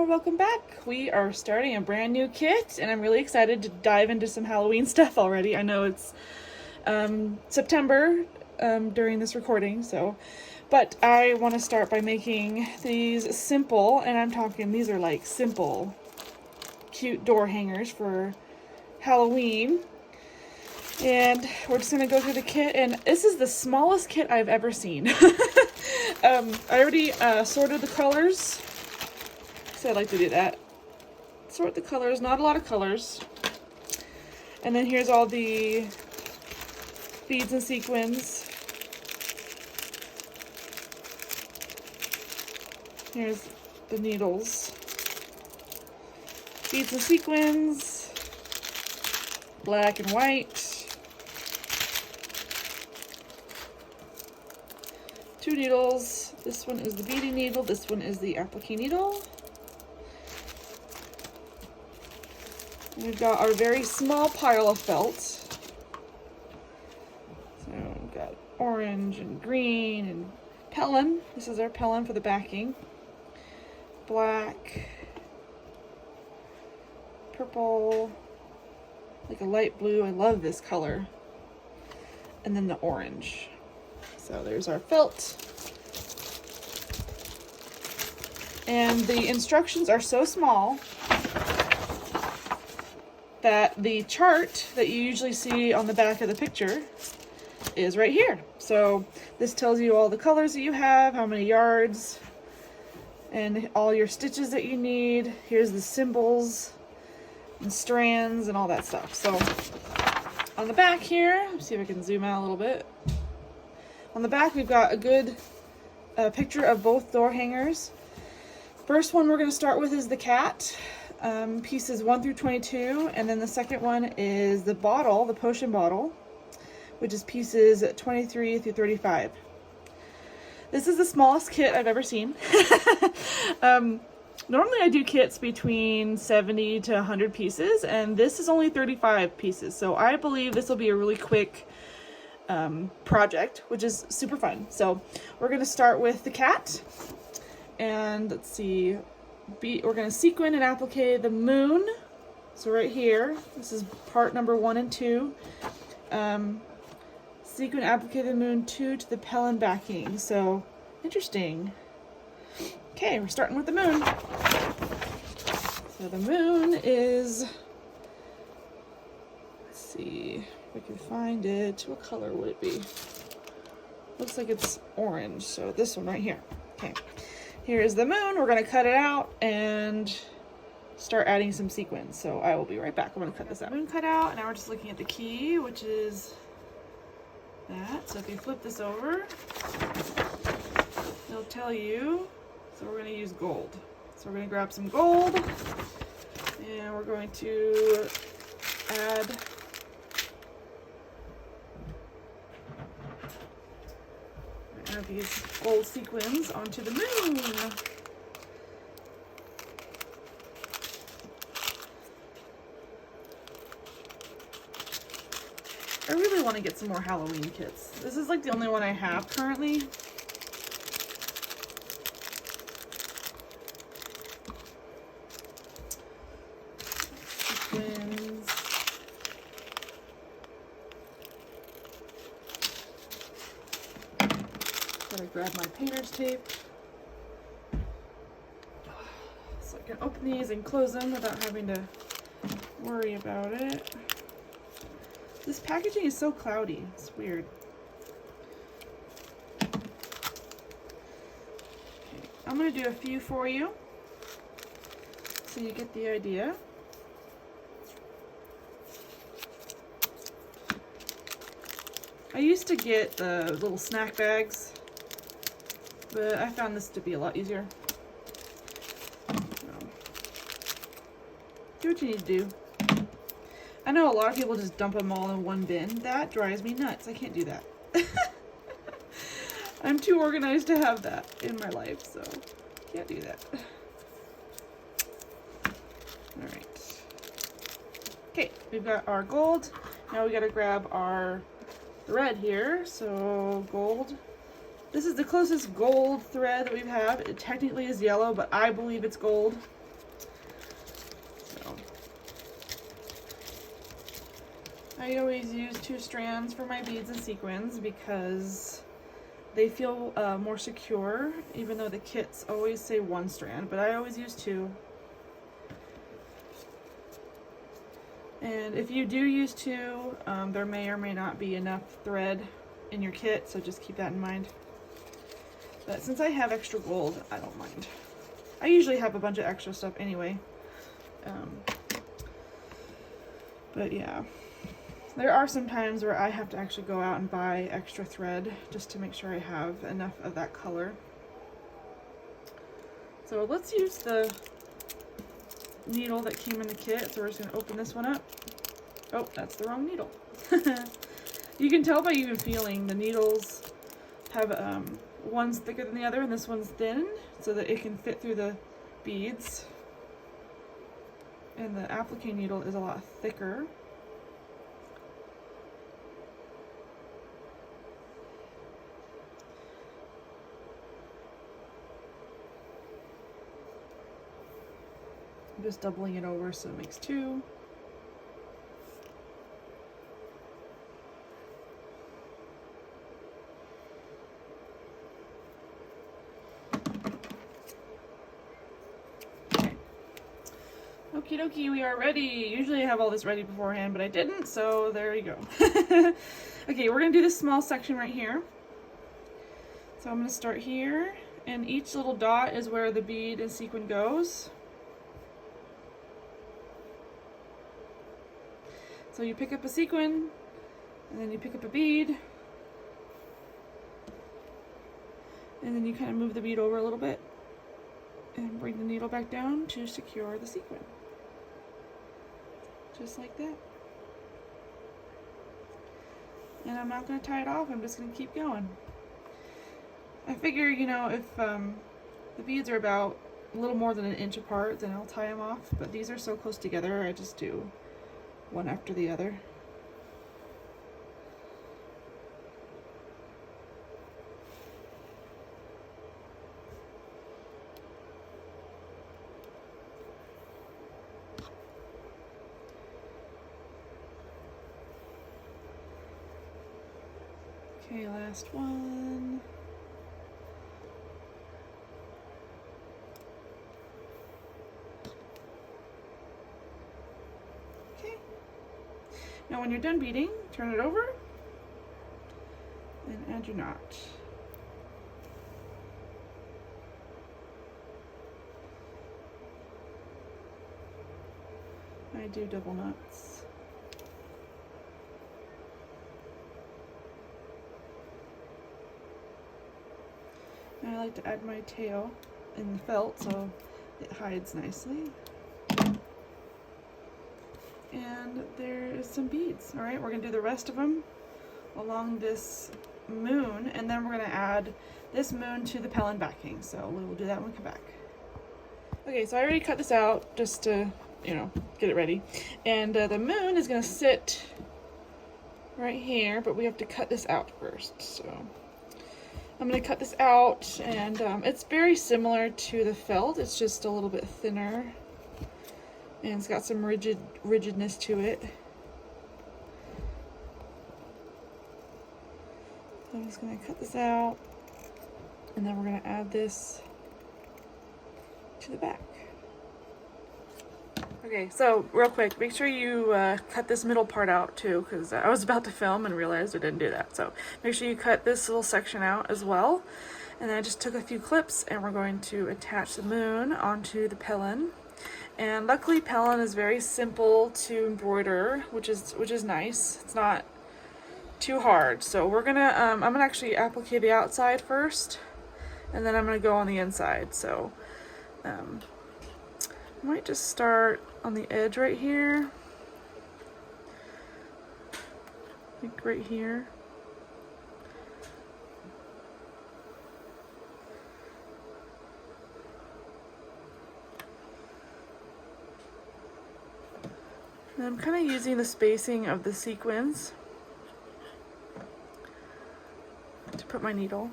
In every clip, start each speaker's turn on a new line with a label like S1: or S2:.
S1: welcome back. We are starting a brand new kit and I'm really excited to dive into some Halloween stuff already. I know it's September during this recording, but I want to start by making these simple, and I'm talking these are like simple, cute door hangers for Halloween. And we're just gonna go through the kit, and this is the smallest kit I've ever seen. I already sorted the colors, so I like to do that. Sort the colors, not a lot of colors. And then here's all the beads and sequins. Here's the needles. Beads and sequins. Black and white. 2 needles. This one is the beading needle. This one is the applique needle. And we've got our very small pile of felt. So we've got orange and green and Pellin. This is our Pellin for the backing. Black. Purple. Like a light blue. I love this color. And then the orange. So there's our felt. And the instructions are so small that the chart that you usually see on the back of the picture is right here. So this tells you all the colors that you have, how many yards, and all your stitches that you need. Here's the symbols and strands and all that stuff. So on the back here, let's see if I can zoom out a little bit. On the back, we've got a good picture of both door hangers. First one we're going to start with is the cat, pieces 1 through 22, and then the second one is the bottle, the potion bottle, which is pieces 23 through 35. This is the smallest kit I've ever seen. Normally I do kits between 70 to 100 pieces, and this is only 35 pieces, so I believe this will be a really quick project, which is super fun. So we're going to start with the cat, and let's see, we're going to sequin and applique the moon. So right here, this is part number 1 and 2. Sequin applique the moon 2 to the Pellin backing. So interesting. Okay, we're starting with the moon. So the moon is, let's see if I can find it. What color would it be? Looks like it's orange, so this one right here. Okay, here's the moon. We're gonna cut it out and start adding some sequins. So I will be right back. I'm gonna cut this out. Moon cut out, and now we're just looking at the key, which is that. So if you flip this over, it'll tell you. So we're going to use gold. So we're going to grab some gold, and we're going to add these gold sequins onto the moon. I really want to get some more Halloween kits. This is like the only one I have currently. Gotta grab my painter's tape so I can open these and close them without having to worry about it. This packaging is so cloudy, it's weird. Okay, I'm gonna do a few for you so you get the idea. I used to get the little snack bags, but I found this to be a lot easier. So, do what you need to do. I know a lot of people just dump them all in one bin. That drives me nuts. I can't do that. I'm too organized to have that in my life, so can't do that. Alright. Okay, we've got our gold. Now we gotta grab our thread here. So gold. This is the closest gold thread that we have. It technically is yellow, but I believe it's gold. I always use 2 strands for my beads and sequins because they feel more secure, even though the kits always say 1 strand, but I always use 2. And if you do use 2, there may or may not be enough thread in your kit, so just keep that in mind. But since I have extra gold, I don't mind. I usually have a bunch of extra stuff anyway. But yeah, there are some times where I have to actually go out and buy extra thread just to make sure I have enough of that color. So let's use the needle that came in the kit. So we're just going to open this one up. Oh, that's the wrong needle. You can tell by even feeling the needles have one's thicker than the other and this one's thin so that it can fit through the beads. And the applique needle is a lot thicker. I'm just doubling it over so it makes 2. Okie dokie, we are ready. Usually I have all this ready beforehand, but I didn't, so there you go. Okay, we're gonna do this small section right here. So I'm gonna start here, and each little dot is where the bead and sequin goes. So you pick up a sequin, and then you pick up a bead, and then you kind of move the bead over a little bit, and bring the needle back down to secure the sequin. Just like that. And I'm not going to tie it off, I'm just going to keep going. I figure, you know, if the beads are about a little more than an inch apart, then I'll tie them off, but these are so close together, I just do one after the other. Okay, last one. Okay. Now when you're done beading, turn it over and add your knot. I do double knots. I like to add my tail in the felt so it hides nicely. And there is some beads. All right, we're gonna do the rest of them along this moon, and then we're gonna add this moon to the Pellin backing. So we will do that when we come back. Okay, so I already cut this out just to, you know, get it ready. And the moon is gonna sit right here, but we have to cut this out first. So I'm going to cut this out, and it's very similar to the felt, it's just a little bit thinner, and it's got some rigidness to it. So I'm just going to cut this out, and then we're going to add this to the back. Okay, so real quick, make sure you cut this middle part out too, because I was about to film and realized I didn't do that. So make sure you cut this little section out as well. And then I just took a few clips, and we're going to attach the moon onto the Pellin. And luckily Pellin is very simple to embroider, which is nice. It's not too hard. So we're gonna I'm gonna actually applique the outside first, and then I'm gonna go on the inside. So I might just start on the edge right here, like right here. And I'm kind of using the spacing of the sequins to put my needle.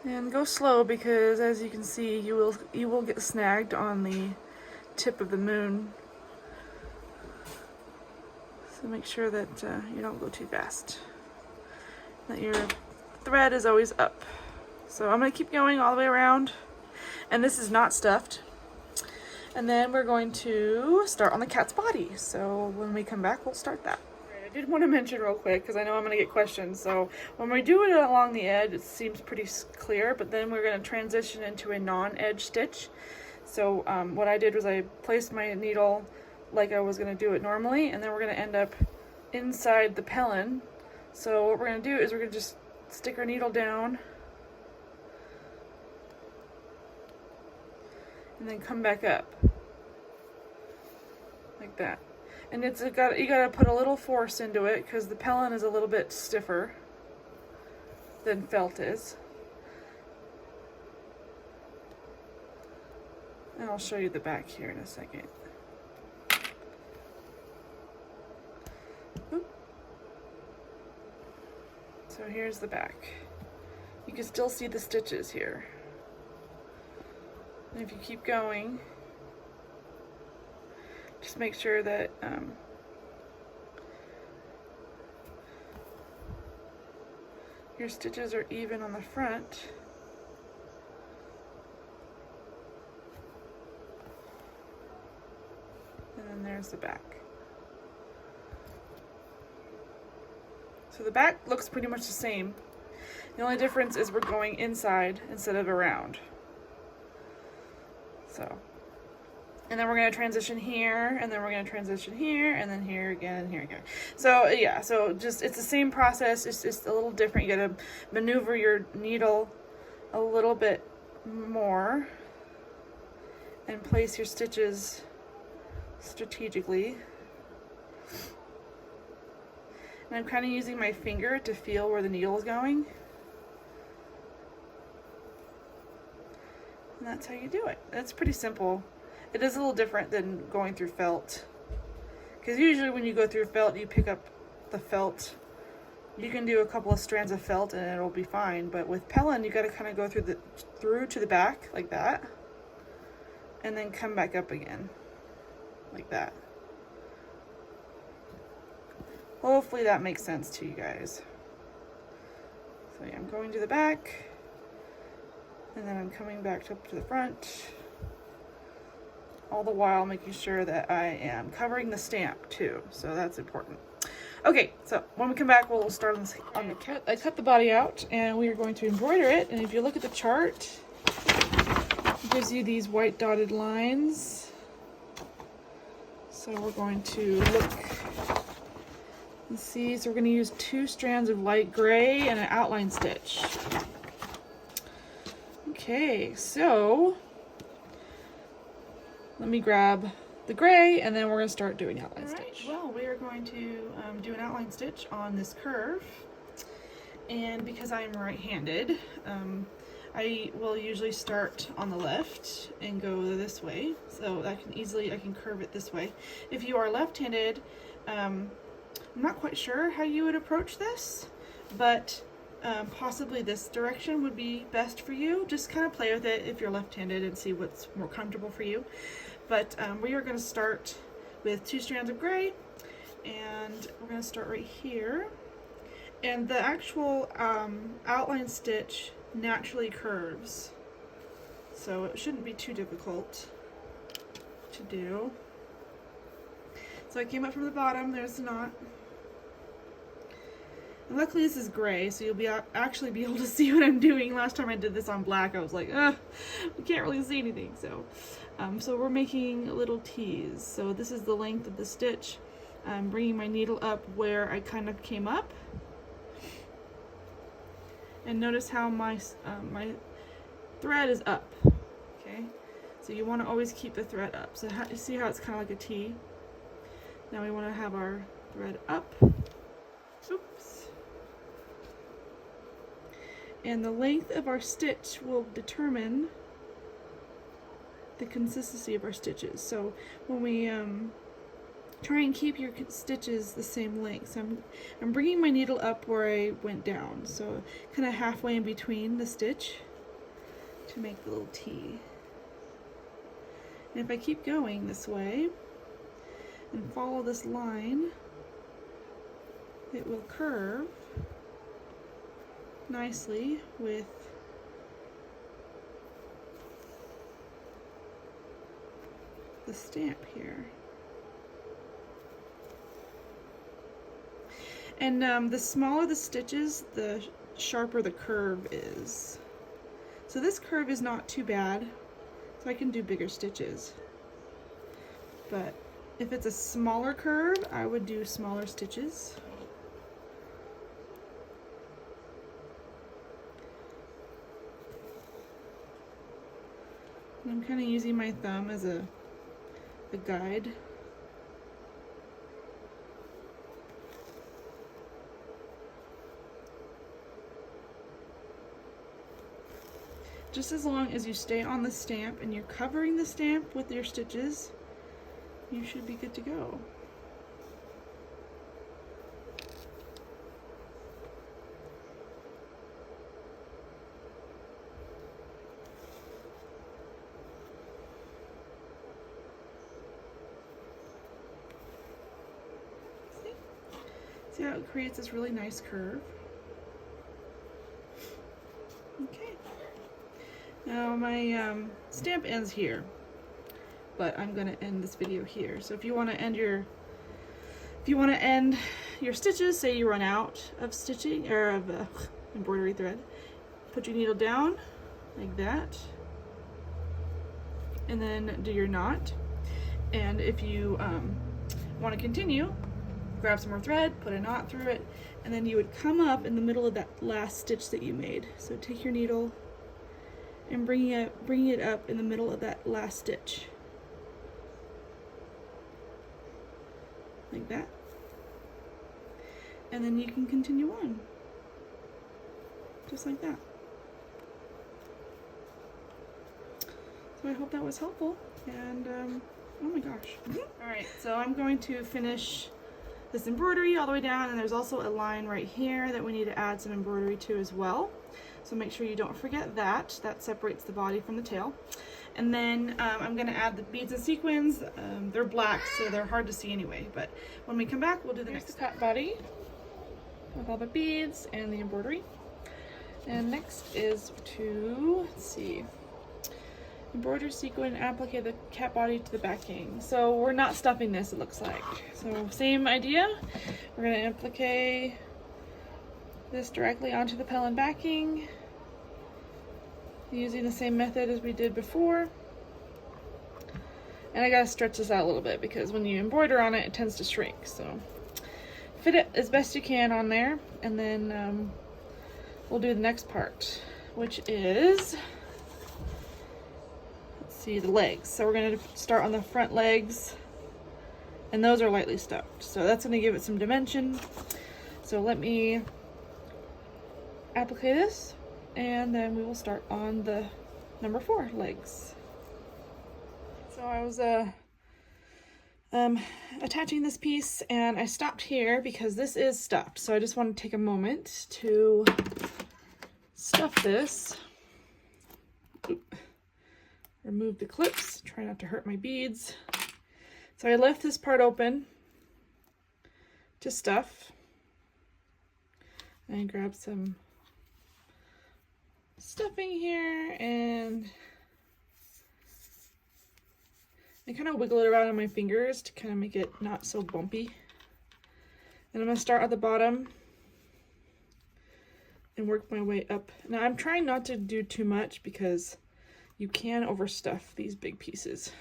S1: And go slow, because as you can see, you will get snagged on the tip of the moon. So make sure that you don't go too fast. That your thread is always up. So I'm going to keep going all the way around. And this is not stuffed. And then we're going to start on the cat's body. So when we come back, we'll start that. I did want to mention real quick, because I know I'm going to get questions. So when we do it along the edge, it seems pretty clear, but then we're going to transition into a non-edge stitch. So what I did was I placed my needle like I was going to do it normally, and then we're going to end up inside the pellin. So what we're going to do is we're going to just stick our needle down and then come back up like that. And you gotta put a little force into it, because the pellin is a little bit stiffer than felt is. And I'll show you the back here in a second. Oop. So here's the back. You can still see the stitches here. And if you keep going, just make sure that your stitches are even on the front. And then there's the back. So the back looks pretty much the same. The only difference is we're going inside instead of around. So, and then we're going to transition here, and then we're going to transition here, and then here again, and here again. So yeah, so just, it's the same process, it's just a little different. You got to maneuver your needle a little bit more and place your stitches strategically. And I'm kind of using my finger to feel where the needle is going. And that's how you do it. It's pretty simple. It is a little different than going through felt, because usually when you go through felt, you pick up the felt. You can do a couple of strands of felt and it'll be fine, but with pellin, you got to kind of go through to the back like that, and then come back up again like that. Hopefully that makes sense to you guys. So yeah, I'm going to the back, and then I'm coming back up to the front, all the while making sure that I am covering the stamp too, so that's important. Okay, so when we come back, we'll start on the cat. I cut the body out, and we are going to embroider it, and if you look at the chart, it gives you these white dotted lines. So we're going to look and see. So we're going to use 2 strands of light gray and an outline stitch. Okay, so let me grab the gray, and then we're going to start doing outline stitch. Well, we are going to do an outline stitch on this curve, and because I'm right-handed, I will usually start on the left and go this way, so I can curve it this way. If you are left-handed, I'm not quite sure how you would approach this, but possibly this direction would be best for you. Just kind of play with it if you're left-handed and see what's more comfortable for you. But we are going to start with 2 strands of gray, and we're going to start right here. And the actual outline stitch naturally curves, so it shouldn't be too difficult to do. So I came up from the bottom, there's the knot. And luckily this is gray, so you'll actually be able to see what I'm doing. Last time I did this on black, I was like, we can't really see anything. So we're making little T's. So this is the length of the stitch. I'm bringing my needle up where I kind of came up. And notice how my thread is up. Okay, so you want to always keep the thread up. So you see how it's kind of like a T? Now we want to have our thread up. Oops. And the length of our stitch will determine the consistency of our stitches. So when we try and keep your stitches the same length. So I'm bringing my needle up where I went down, so kind of halfway in between the stitch. to make the little T. And if I keep going this way and follow this line, it will curve nicely with the stamp here. And the smaller the stitches, the sharper the curve is. So this curve is not too bad, so I can do bigger stitches. But if it's a smaller curve, I would do smaller stitches. And I'm kind of using my thumb as a guide. Just as long as you stay on the stamp and you're covering the stamp with your stitches, you should be good to go. See how it creates this really nice curve? Okay. Now my stamp ends here, but I'm going to end this video here. So if you want to end your stitches, say you run out of stitching or of embroidery thread, put your needle down like that, and then do your knot. And if you want to continue, grab some more thread, put a knot through it, and then you would come up in the middle of that last stitch that you made. So take your needle and bring it up in the middle of that last stitch. Like that. And then you can continue on. Just like that. So I hope that was helpful. And, oh my gosh. Alright, so I'm going to finish this embroidery all the way down, and there's also a line right here that we need to add some embroidery to as well. So make sure you don't forget that. That separates the body from the tail. And then I'm going to add the beads and sequins. They're black, so they're hard to see anyway. But when we come back, we'll do the next cut body with all the beads and the embroidery. And next is to, let's see, embroider sequin and applique the cat body to the backing. So we're not stuffing this, it looks like. So same idea. We're going to applique this directly onto the pellin backing using the same method as we did before. And I gotta stretch this out a little bit because when you embroider on it, it tends to shrink. So fit it as best you can on there, and then we'll do the next part, which is, let's see, the legs. So we're gonna start on the front legs, and those are lightly stuffed. So that's gonna give it some dimension. So let me applique this, and then we will start on the number 4 legs. So I was attaching this piece, and I stopped here because this is stuffed. So I just want to take a moment to stuff this. Oop. Remove the clips, try not to hurt my beads. So I left this part open to stuff, and grab some stuffing here, and I kind of wiggle it around on my fingers to kind of make it not so bumpy. And I'm going to start at the bottom and work my way up. Now I'm trying not to do too much because you can overstuff these big pieces.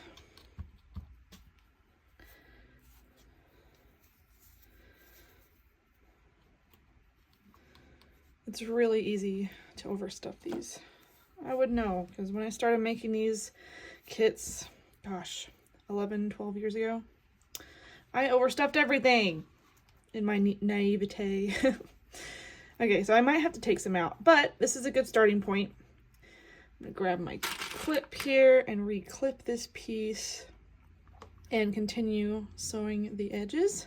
S1: It's really easy to overstuff these. I would know, because when I started making these kits, gosh, 11, 12 years ago, I overstuffed everything in my naivete. Okay, so I might have to take some out, but this is a good starting point. I'm gonna grab my clip here and re-clip this piece and continue sewing the edges.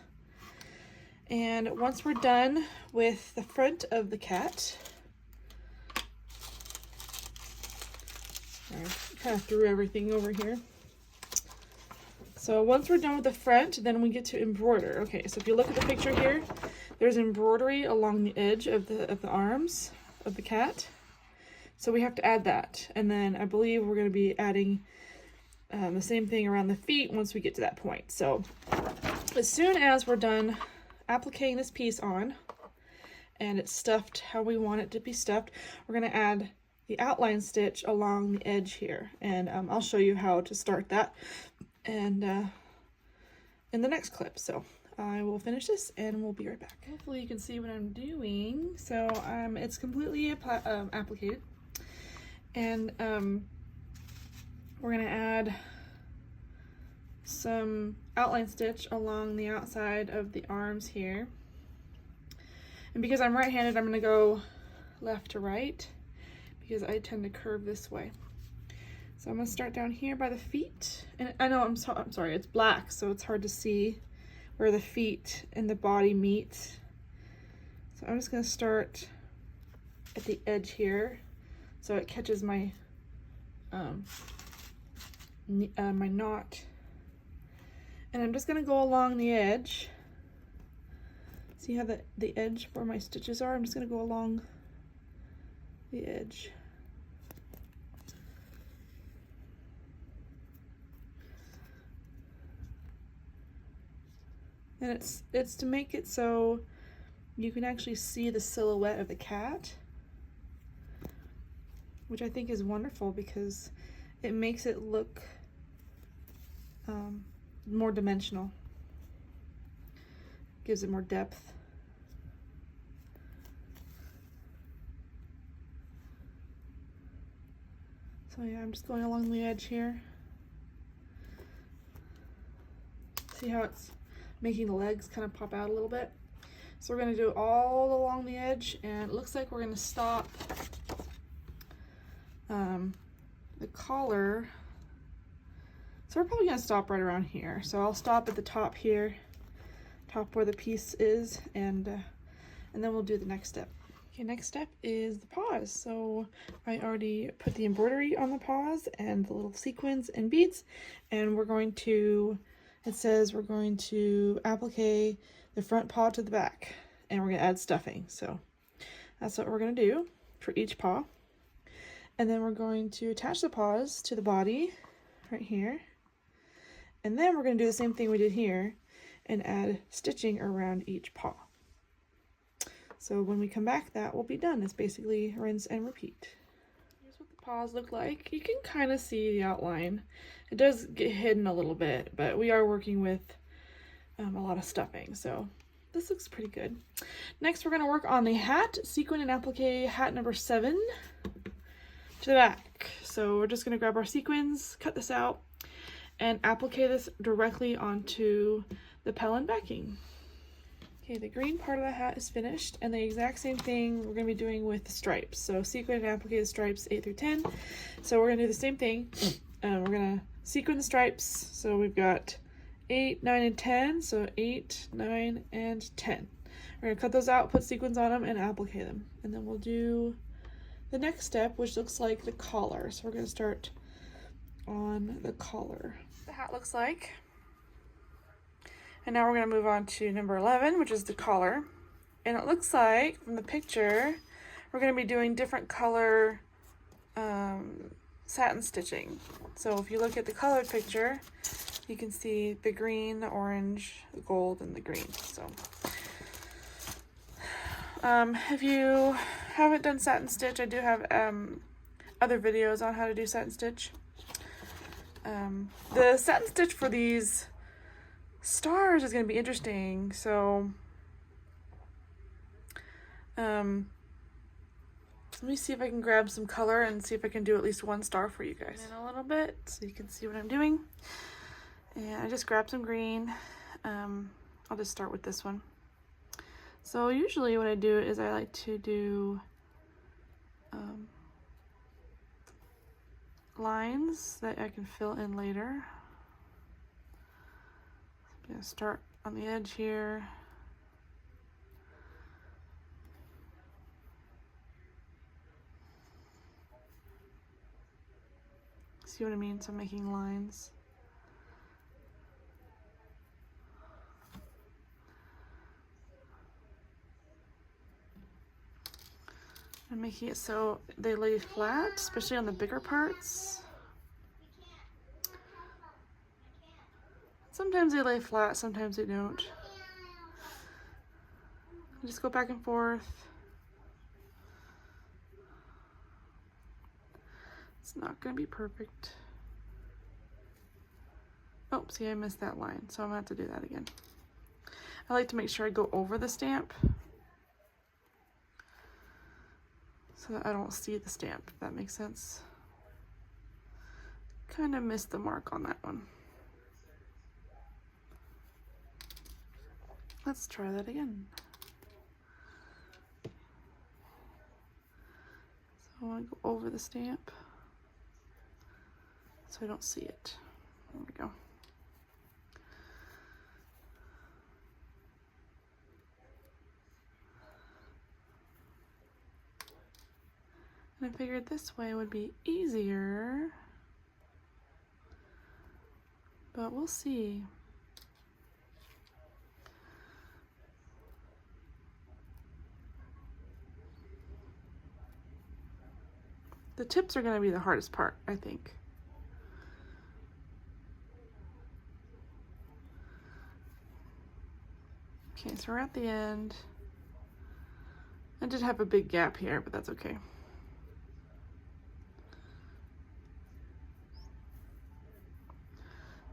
S1: And once we're done with the front of the cat, I kind of threw everything over here. So once we're done with the front, then we get to embroider. Okay, so if you look at the picture here, there's embroidery along the edge of the arms of the cat. So we have to add that. And then I believe we're going to be adding the same thing around the feet once we get to that point. So as soon as we're done appliquing this piece on and it's stuffed how we want it to be stuffed, we're going to add the outline stitch along the edge here. And I'll show you how to start that and in the next clip. So I will finish this and we'll be right back. Hopefully you can see what I'm doing. So it's completely applicated, and we're gonna add some outline stitch along the outside of the arms here. And because I'm right-handed, I'm gonna go left to right because I tend to curve this way. So I'm gonna start down here by the feet. And I know I'm sorry, it's black, so it's hard to see where the feet and the body meet. So I'm just gonna start at the edge here so it catches my my knot. And I'm just gonna go along the edge. See how the edge where my stitches are? I'm just gonna go along the edge. And it's to make it so you can actually see the silhouette of the cat, which I think is wonderful because it makes it look more dimensional, gives it more depth. So yeah, I'm just going along the edge here. See how it's making the legs kind of pop out a little bit. So we're going to do it all along the edge, and it looks like we're going to stop the collar. So we're probably going to stop right around here. So I'll stop at the top here, top where the piece is, and then we'll do the next step. Okay, next step is the paws. So I already put the embroidery on the paws and the little sequins and beads, and we're going to, it says we're going to applique the front paw to the back, and we're going to add stuffing. So that's what we're going to do for each paw. And then we're going to attach the paws to the body right here. And then we're going to do the same thing we did here and add stitching around each paw. So when we come back, that will be done. It's basically rinse and repeat. Here's what the paws look like. You can kind of see the outline. It does get hidden a little bit, but we are working with a lot of stuffing, so this looks pretty good. Next, we're going to work on the hat, sequin and applique hat number 7 to the back. So we're just going to grab our sequins, cut this out, and applique this directly onto the pellin backing. Okay, the green part of the hat is finished, and the exact same thing we're going to be doing with the stripes. So sequin and applique the stripes 8 through 10. So we're going to do the same thing. We're going to sequin the stripes. So we've got 8, 9, and 10. So 8, 9, and 10. We're going to cut those out, put sequins on them, and applique them. And then we'll do the next step, which looks like the collar. So we're going to start on the collar. The hat looks like. And now we're going to move on to number 11, which is the collar. And it looks like, from the picture, we're going to be doing different color satin stitching. So if you look at the colored picture, you can see the green, the orange, the gold, and the green. So if you haven't done satin stitch, I do have other videos on how to do satin stitch. The satin stitch for these stars is going to be interesting. So let me see if I can grab some color and see if I can do at least one star for you guys in a little bit so you can see what I'm doing. And I just grabbed some green. I'll just start with this one. So usually what I do is I like to do lines that I can fill in later. I'm going to start on the edge here. See what I mean? So I'm making lines. I'm making it so they lay flat, especially on the bigger parts. Sometimes they lay flat, sometimes they don't. Just go back and forth. It's not gonna be perfect. Oh, see, I missed that line, so I'm gonna have to do that again. I like to make sure I go over the stamp so that I don't see the stamp, if that makes sense. Kind of missed the mark on that one. Let's try that again. So I want to go over the stamp so I don't see it. There we go. And I figured this way would be easier, but we'll see. The tips are going to be the hardest part, I think. Okay, so we're at the end. I did have a big gap here, but that's okay.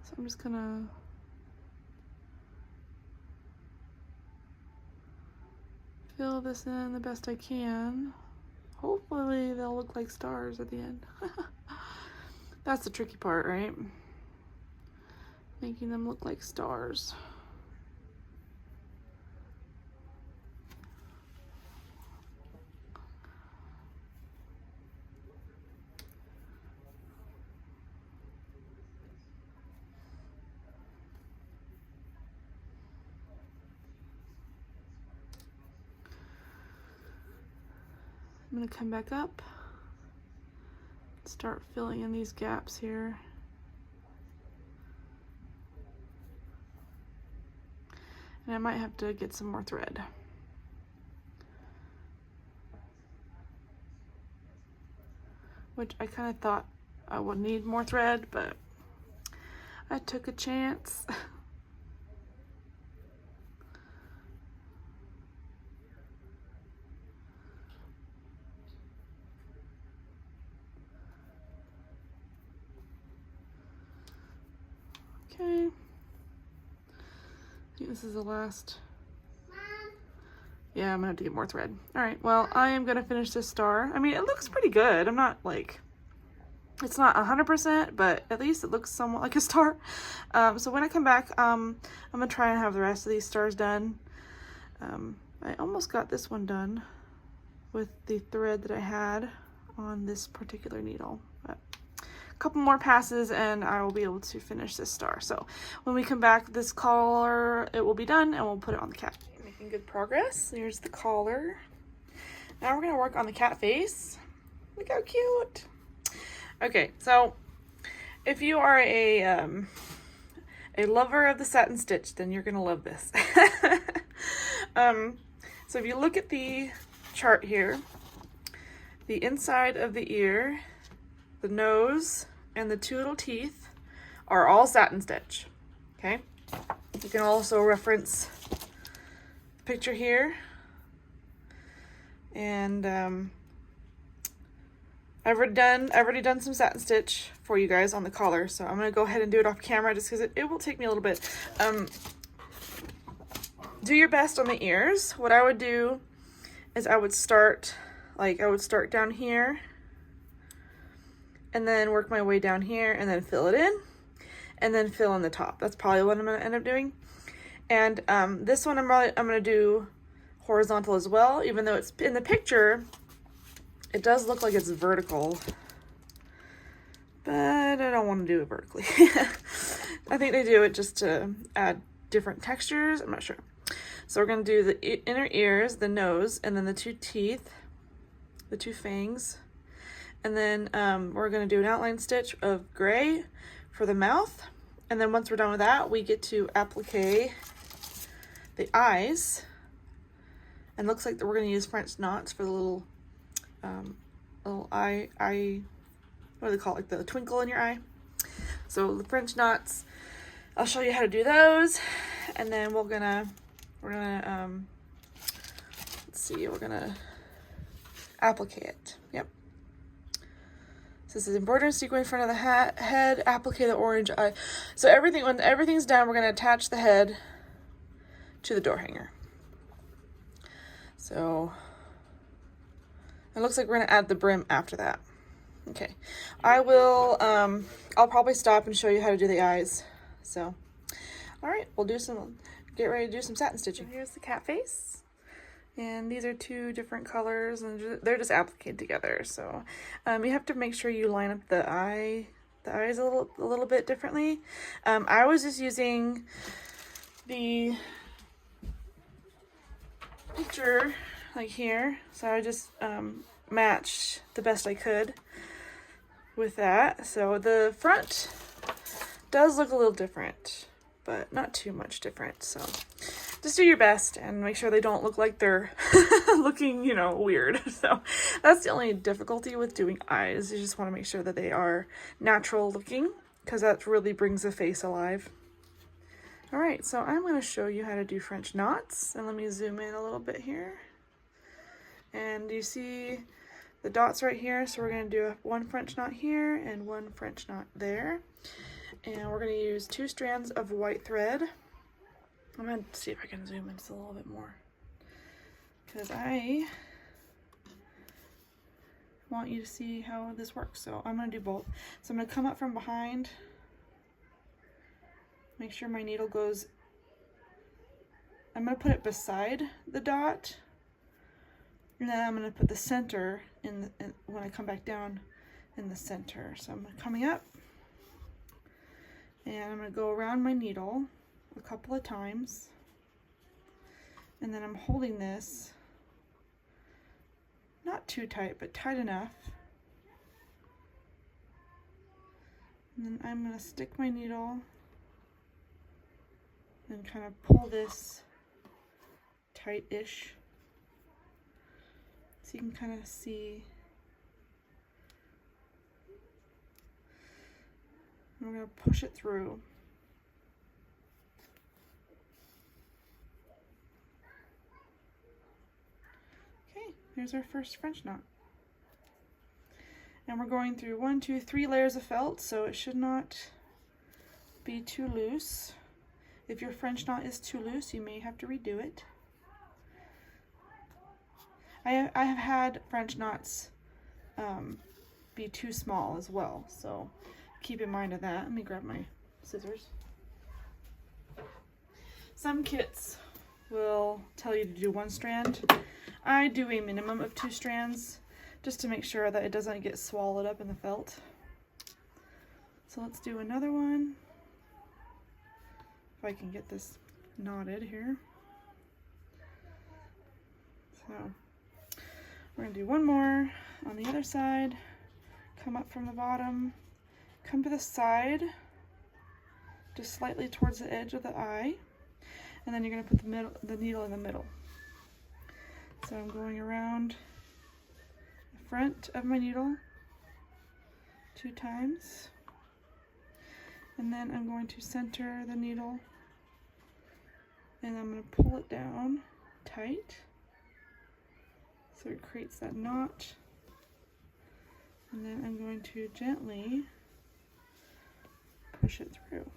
S1: So I'm just gonna fill this in the best I can. Hopefully they'll look like stars at the end. That's the tricky part, right? Making them look like stars. I'm going to come back up, start filling in these gaps here. And I might have to get some more thread. Which I kind of thought I would need more thread, but I took a chance. Okay. I think this is the last. Yeah, I'm gonna have to get more thread. All right, well, I am gonna finish this star. I mean, it looks pretty good. I'm not like, it's not 100%, but at least it looks somewhat like a star. So when I come back, I'm gonna try and have the rest of these stars done. I almost got this one done with the thread that I had on this particular needle. But a couple more passes and I will be able to finish this star. So when we come back, this collar, it will be done and we'll put it on the cat. Making good progress. Here's the collar. Now we're gonna work on the cat face. Look how cute. Okay, so if you are a lover of the satin stitch, then you're gonna love this. So if you look at the chart here, the inside of the ear, the nose, and the two little teeth are all satin stitch, okay? You can also reference the picture here. And I've already done some satin stitch for you guys on the collar, so I'm gonna go ahead and do it off camera just because it will take me a little bit. Do your best on the ears. What I would do is I would start down here and then work my way down here and then fill it in and then fill in the top. That's probably what I'm gonna end up doing. And this one I'm gonna do horizontal as well, even though it's in the picture, it does look like it's vertical, but I don't want to do it vertically. I think they do it just to add different textures. I'm not sure. So we're going to do the inner ears, the nose, and then the two teeth, the two fangs, And then we're going to do an outline stitch of gray for the mouth. And then once we're done with that, we get to applique the eyes. And looks like that we're going to use French knots for the little eye, what do they call it, like the twinkle in your eye. So the French knots, I'll show you how to do those. And then we're gonna let's see, we're gonna applique it. Yep. So this is embroidering sequin in front of the head, applique the orange eye. So when everything's done, we're gonna attach the head to the door hanger. So it looks like we're gonna add the brim after that. Okay, I'll probably stop and show you how to do the eyes. So, all right, get ready to do some satin stitching. So here's the cat face. And these are two different colors, and they're just appliqued together. So you have to make sure you line up the eyes a little bit differently. I was just using the picture like here, so I just matched the best I could with that. So the front does look a little different, but not too much different. So just do your best and make sure they don't look like they're looking, weird. So that's the only difficulty with doing eyes. You just want to make sure that they are natural looking, because that really brings the face alive. All right, so I'm going to show you how to do French knots, and let me zoom in a little bit here. And you see the dots right here, so we're going to do one French knot here and one French knot there. And we're going to use 2 strands of white thread. I'm going to see if I can zoom in just a little bit more, because I want you to see how this works. So I'm going to do both. So I'm going to come up from behind, make sure my needle goes, I'm going to put it beside the dot, and then I'm going to put the center when I come back down in the center. So I'm coming up, and I'm going to go around my needle a couple of times, and then I'm holding this not too tight, but tight enough. And then I'm going to stick my needle and kind of pull this tight-ish, so you can kind of see. And we're going to push it through. Okay, here's our first French knot. And we're going through 1, 2, 3 layers of felt, so it should not be too loose. If your French knot is too loose, you may have to redo it. I have had French knots be too small as well, so keep in mind of that. Let me grab my scissors. Some kits will tell you to do 1 strand. I do a minimum of 2 strands just to make sure that it doesn't get swallowed up in the felt. So let's do another one. If I can get this knotted here. So we're going to do one more on the other side. Come up from the bottom, come to the side, just slightly towards the edge of the eye, and then you're going to put the needle in the middle. So I'm going around the front of my needle 2 times, and then I'm going to center the needle, and I'm going to pull it down tight so it creates that knot, and then I'm going to gently push it through.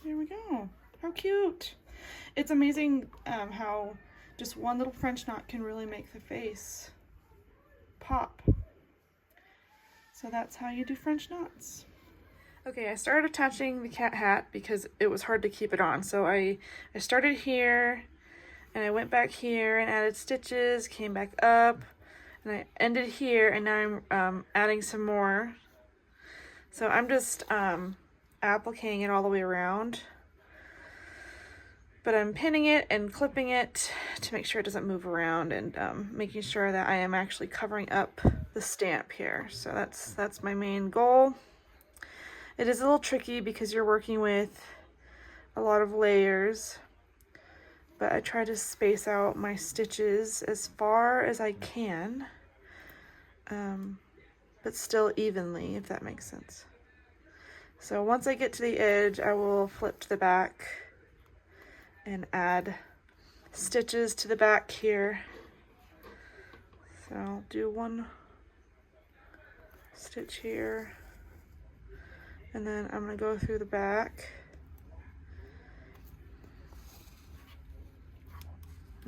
S1: There we go. How cute! It's amazing how just one little French knot can really make the face pop. So that's how you do French knots. Okay, I started attaching the cat hat because it was hard to keep it on. So I started here, and I went back here and added stitches, came back up, and I ended here, and now I'm adding some more. So I'm just appliquing it all the way around. but I'm pinning it and clipping it to make sure it doesn't move around, and making sure that I am actually covering up the stamp here. So that's my main goal. It is a little tricky because you're working with a lot of layers, but I try to space out my stitches as far as I can, but still evenly, if that makes sense. So once I get to the edge, I will flip to the back and add stitches to the back here. So I'll do one stitch here, and then I'm going to go through the back.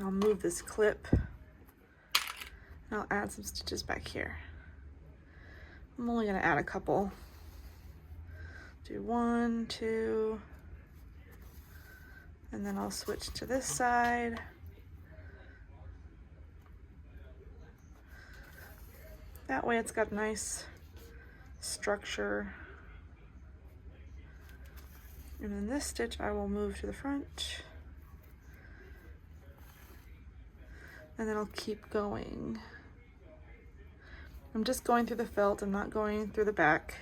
S1: I'll move this clip, and I'll add some stitches back here. I'm only going to add a couple. Do 1, 2, and then I'll switch to this side. That way it's got a nice structure. And then this stitch I will move to the front. And then I'll keep going. I'm just going through the felt, I'm not going through the back.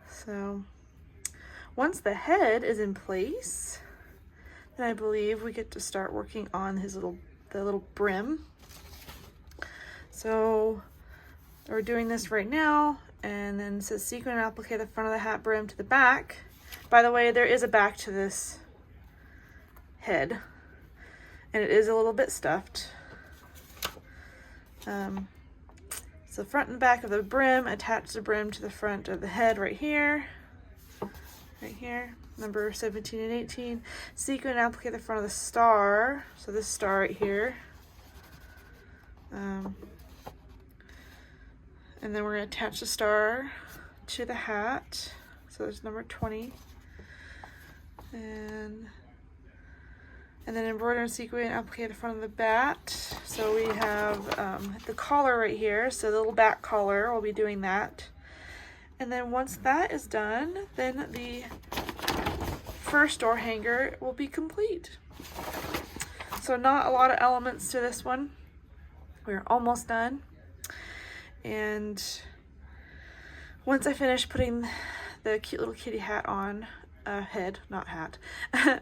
S1: So once the head is in place, then I believe we get to start working on the little brim. So we're doing this right now, and then it says sequin and applique the front of the hat brim to the back. By the way, there is a back to this head, and it is a little bit stuffed. So front and back of the brim, attach the brim to the front of the head right here, number 17 and 18. Sequin and applique the front of the star, so this star right here. And then we're going to attach the star to the hat, so there's number 20. And then embroider and sequin and applique the front of the bat. So we have the collar right here, so the little back collar, we'll be doing that. And then once that is done, then the first door hanger will be complete. So not a lot of elements to this one. We're almost done. And once I finish putting the cute little kitty hat on, head, not hat,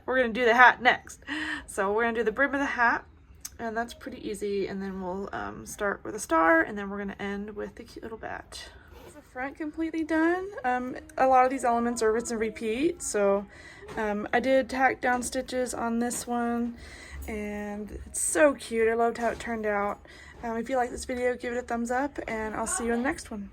S1: we're going to do the hat next. So we're going to do the brim of the hat, and that's pretty easy, and then we'll start with a star, and then we're going to end with the cute little bat. Is the front completely done? A lot of these elements are rinse and repeat, so I did tack down stitches on this one, and it's so cute. I loved how it turned out. If you like this video, give it a thumbs up, and I'll see you in the next one.